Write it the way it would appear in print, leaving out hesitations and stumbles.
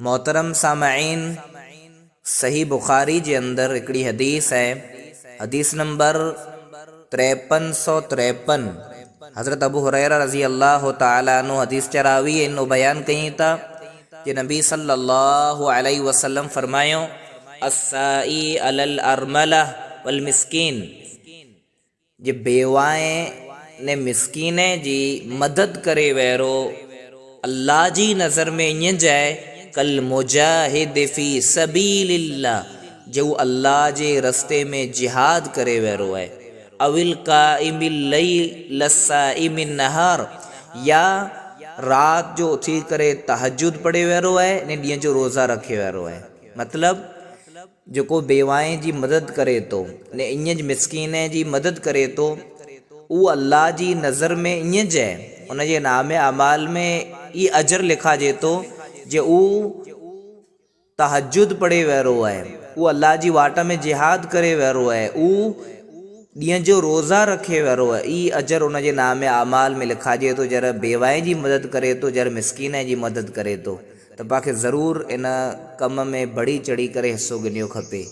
मोहतरम सामईन, सही बुखारी जे अंदर हिकिड़ी हदीस है। हदीस नंबर 5353। हज़रत अबू हुरैरा रज़ी अल्लाह तआला अन्हु हदीस चरावी इनो बयान कई था कि नबी सल्लल्लाहु अलैहि वसल्लम फरमायो, अस्साई अलल अरमला वल मिस्कीन, जे बेवाएं ने मिस्कीने जी मदद करे वेरो अल्लाह जी नज़र में ईअं जाए कल मुजाहिद फ़ी सबीलिल्लाह, जो अल्लाह जे रस्ते में जिहाद करे वेरो है। अविल काइमिल लैल लस्साइमिन नहार, या रात जो उथी करे तहज्जुद पढ़े वेरो है ने ॾींहं जो रोज़ा रखे वेरो है। मतलब जेको बेवाएं जी मदद करे तो ने ईअं मिस्कीन जी मदद करे तो, उहो अल्लाह जी नज़र में ईअं जाए उन जे नामे अमाल में ई अजर लिखा जे तो जे तहज्जुद पढ़े वेरो है, वो अल्लाह जी वाट में जिहाद करे वेरो है, ॾींहं जो रोज़ा रखे वेरो है, ई अजर उन जे नामे अमाल में लिखाजे तो। जर बेवाएं जी मदद करे तो, जर मिस्कीन जी मदद करे तो, त पाखे ज़रूर इन कम में बढ़ी चढ़ी करे हिस्सो गिनियो खपे।